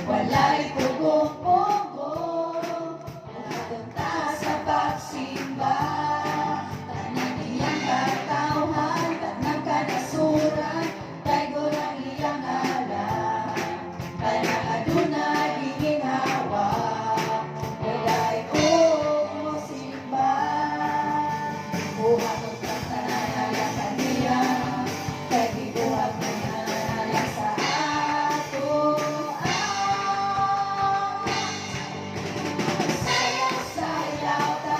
wala'y pugong-pugo, napunta sa pagsimba. Tanan iyang katawhan, tanang kanasuran, kay gurang iyang alam. Tanang adunay ginhawa, wala'y umusimba. Buhat ang tanan kaniya, kay gibuhat na sa ato. Sayaw-sayaw ta,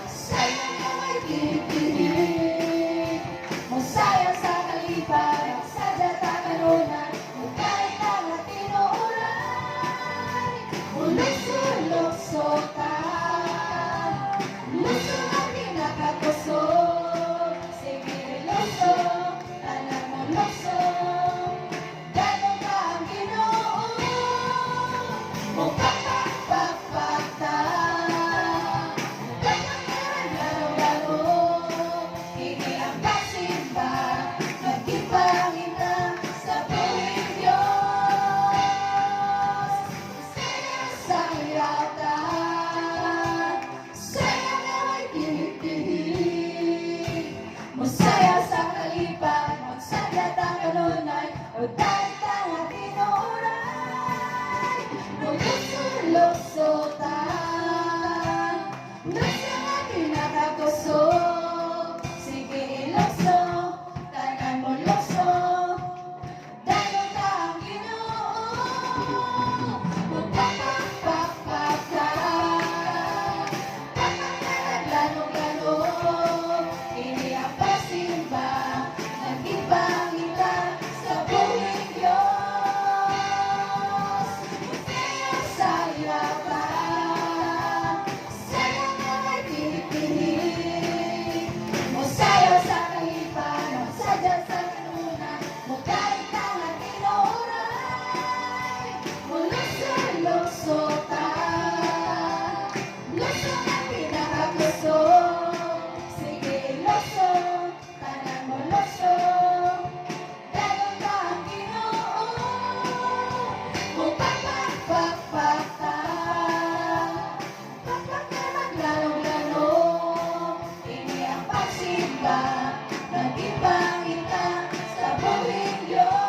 sayaw na may kikilig. Masayaw sa kalipay, sadya ta kanunan, kahit ang tinuuray. Ulusog-lukso ta, lusog ang pinakakusog. Sige lusog, tanan mo lusog, ganun ka ang Ginoo. Mupakpak-pakpak ta, gano-gano, hindi ang pagsimba, nagkipangin na sa buwing Diyos. Sayaw-sayaw ta, sayaw na may kilig-kilig. Masayaw sa kalipay, magsagat ang kanunay, o dahil tanga tinuray. Lukso-lukso ta, lukso ang pinakakusog. Sige ilukso, tanan mo lukso, dahil ka ang Ginoo. Magpapakpakpak ka, papakalaglanong-lano, hindi ang pasimba, nag-ibangin ka sa buwing Diyos. Sayaw-sayaw ka, sayaw na may kilig-kilig. Masayaw sa kalipay, magsadya sa kanunan, kahit ang tinuray. Lukso-lukso ta, lukso ang pinakakusog. Sige lukso, tanan mo lukso, ganun ka ang Ginoo. Mupakpak-pakpak ta, papakalaglanong-lano, hindi ang pagsimba, nag-ibangin ka sa buwing Diyos.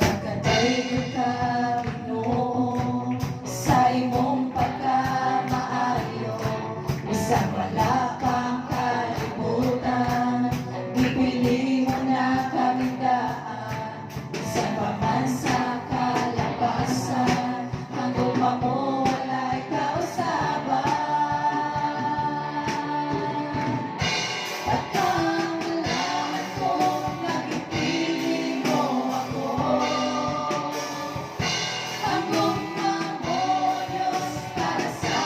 Pagkadayon ka, Ginoo, sa imong pagkamaayo, isang wala kang kalibutan, ipili mo na kaming daan, isang paman sa kalapasan, ang guma mo wala'y kausaban. At ang alaman kong nagipili mo ako, ang guma mo, Diyos, para sa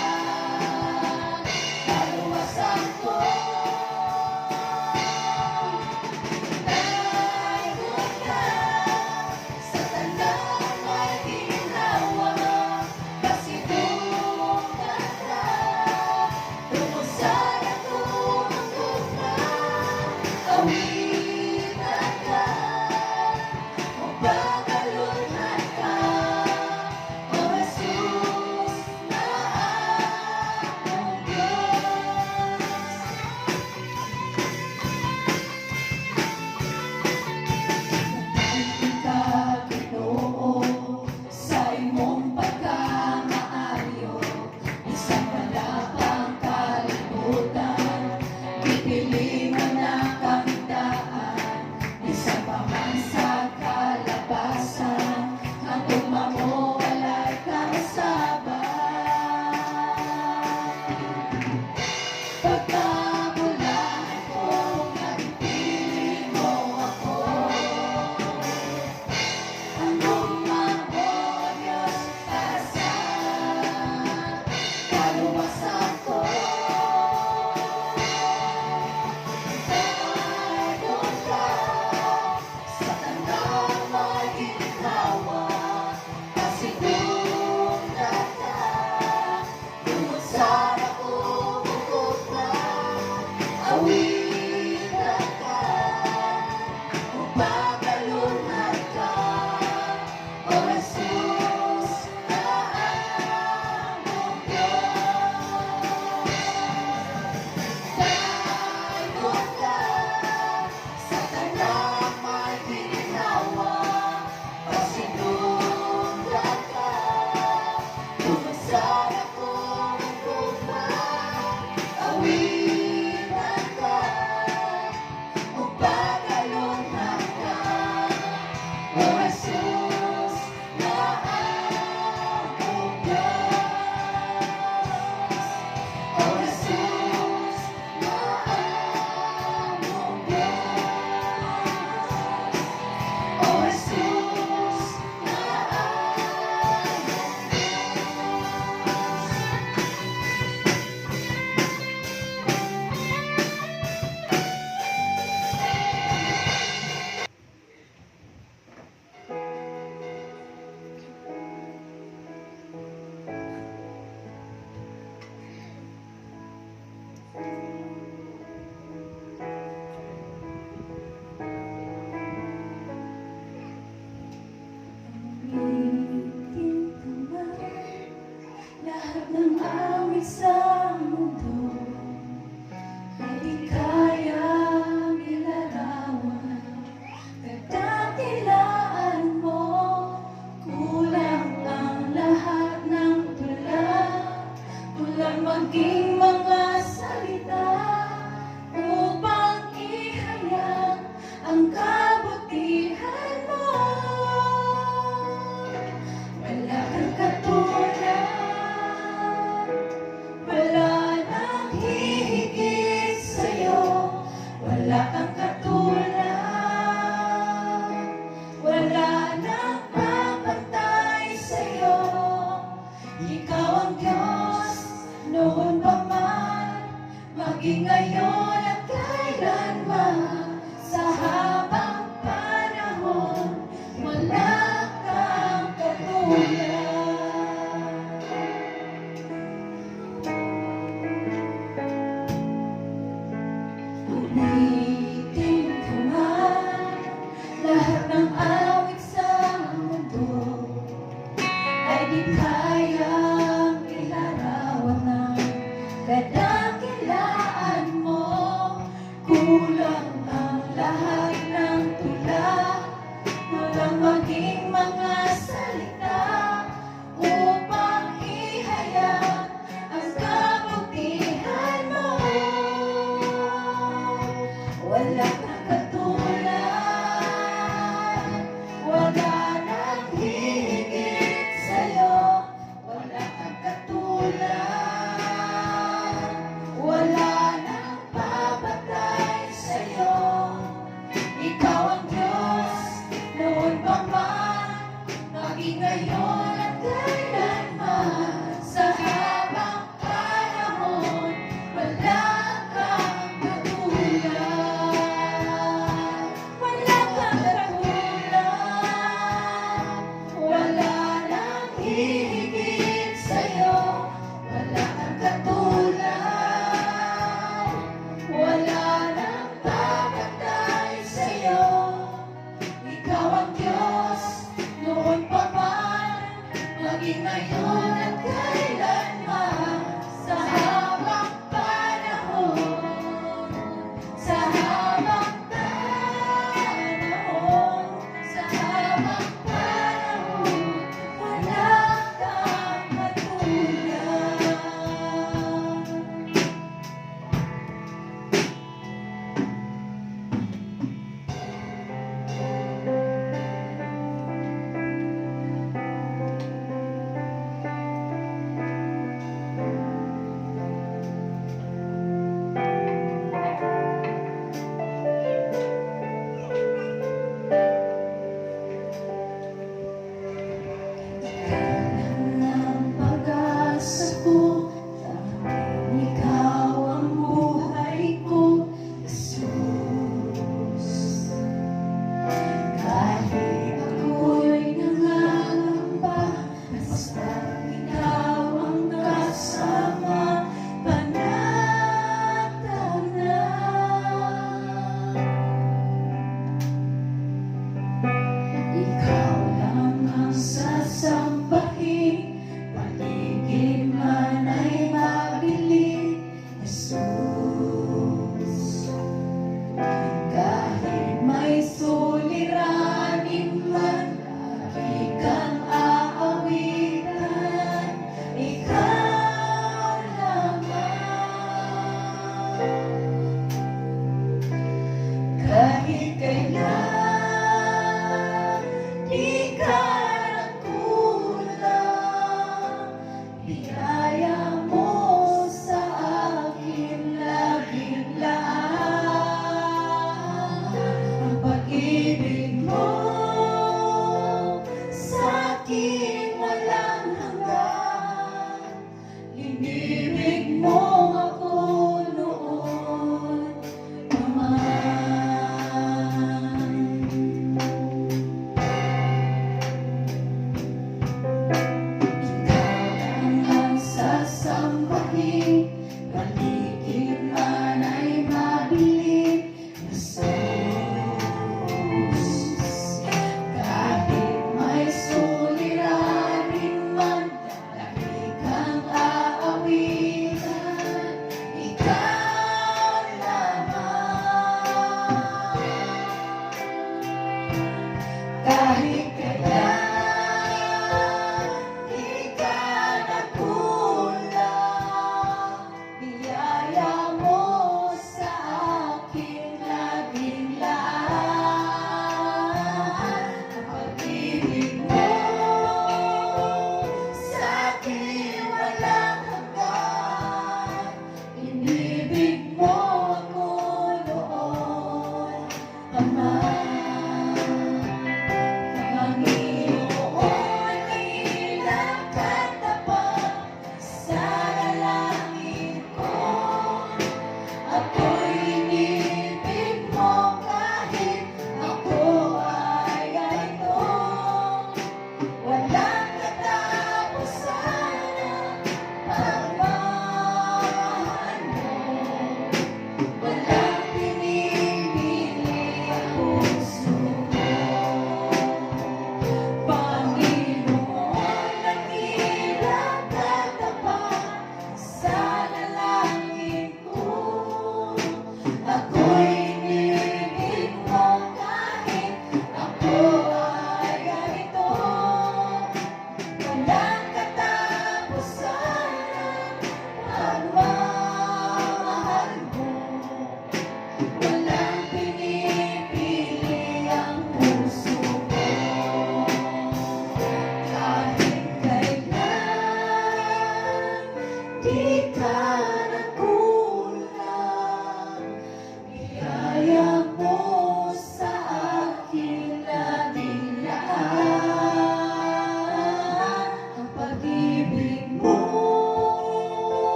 kaluwasan ko. Naikot ka sa tanang may ginhawa, pasidong ka na, tungkol sa natulog na, awitan ka, magpagalunhan ka, O Jesus na among Diyos. Nagdating ka, Ginoo, sa imong pagkamaayo, isang wala kang kalibutan, ipili mo na kaming daan.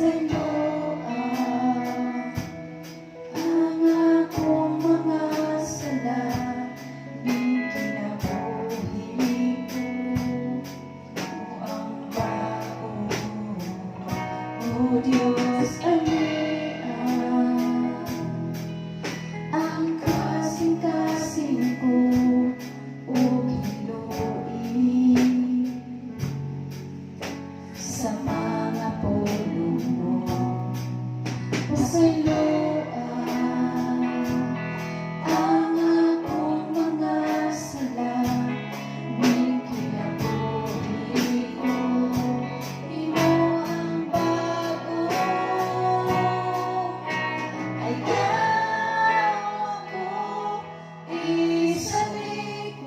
sa'yo ang akong mga sala, di kinabuhi ko ang bago. O Diyos, ang kasing-kasing ko o hiluin sa mga pulong mo. Pasayloan ang akong mga sala, di kinabuhi ko. Imo ang bago, ayaw ako isalikway.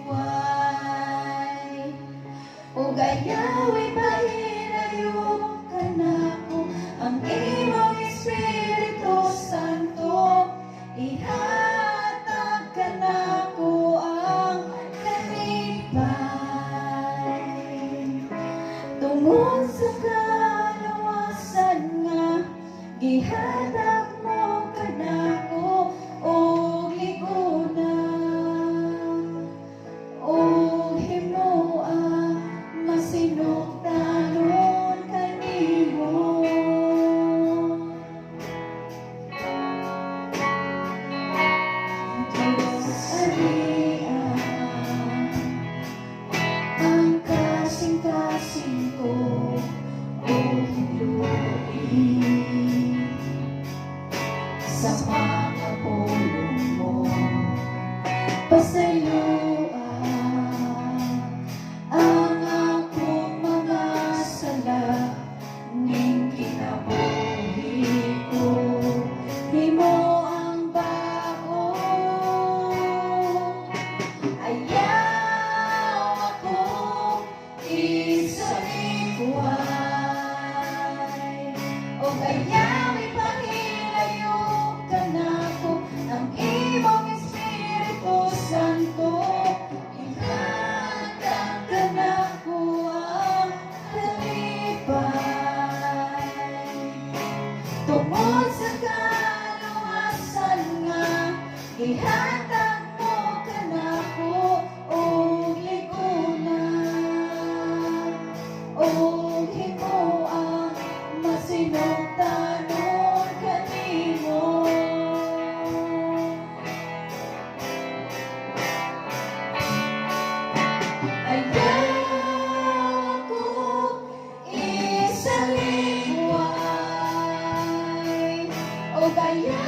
O gayawi pahinayo ka na ko, ang imong Espiritu Santo, ihatag ka na ko ang kalipay. Tungod sa kaluwasan nga, gihatag mo ka na ko og ligunan. O himuan masinugtanon kanimo. Diyos, ang kasing-kasing ko o hiluin sa mga pulong mo. Pasayloan ang akong mga sala, ning kinabuhi ko. Himo ang bago, ayaw ako isalikway. O ayaw ipahilayo ka na ko, ang imong Espiritu Santo, ihatag ka na ko ang kalipay. Tungod sa kaluwasan nga, ihatag mo ka na ko og ligunan. O himuan masinugtanon kanimo. Ayaw ako isalikway. O kaya